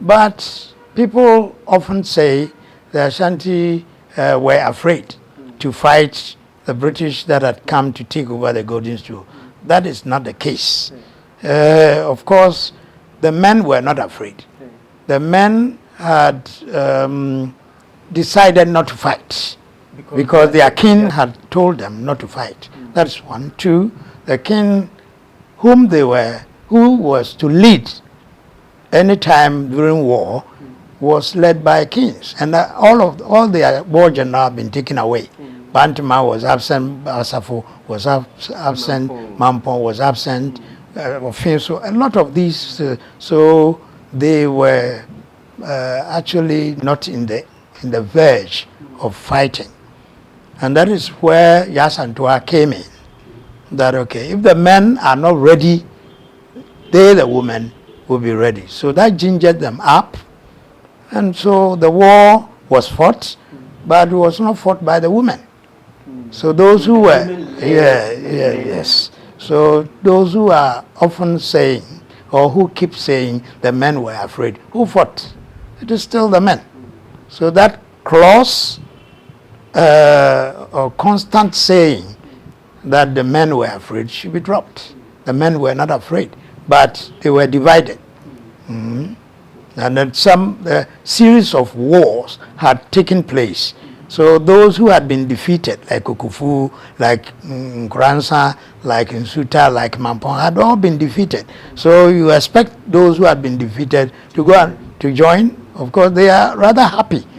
But people often say the Ashanti were afraid to fight the British that had come to take over the Golden Stool. That is not the case. Of course, the men were not afraid. The men had decided not to fight because their king had told them not to fight. That's one. Two, the king who was to lead any time during war was led by kings, and all their war generals have been taken away. Bantama was absent, Asafo was absent, Mampong was absent, so a lot of these, so they were actually not in the verge of fighting. And that is where Yasantua came in. That, okay, if the men are not ready, they, the women, will be ready. So that gingered them up. And so the war was fought, but it was not fought by the women. So those who were, yes. So those who are often saying, or who keep saying the men were afraid, who fought? It is still the men. So that clause or constant saying that the men were afraid should be dropped. The men were not afraid, but they were divided. And then some series of wars had taken place. So those who had been defeated, like Okufu, like Nkuransa, like Nsuta, like Mampong, had all been defeated. So you expect those who had been defeated to go and to join. Of course, they are rather happy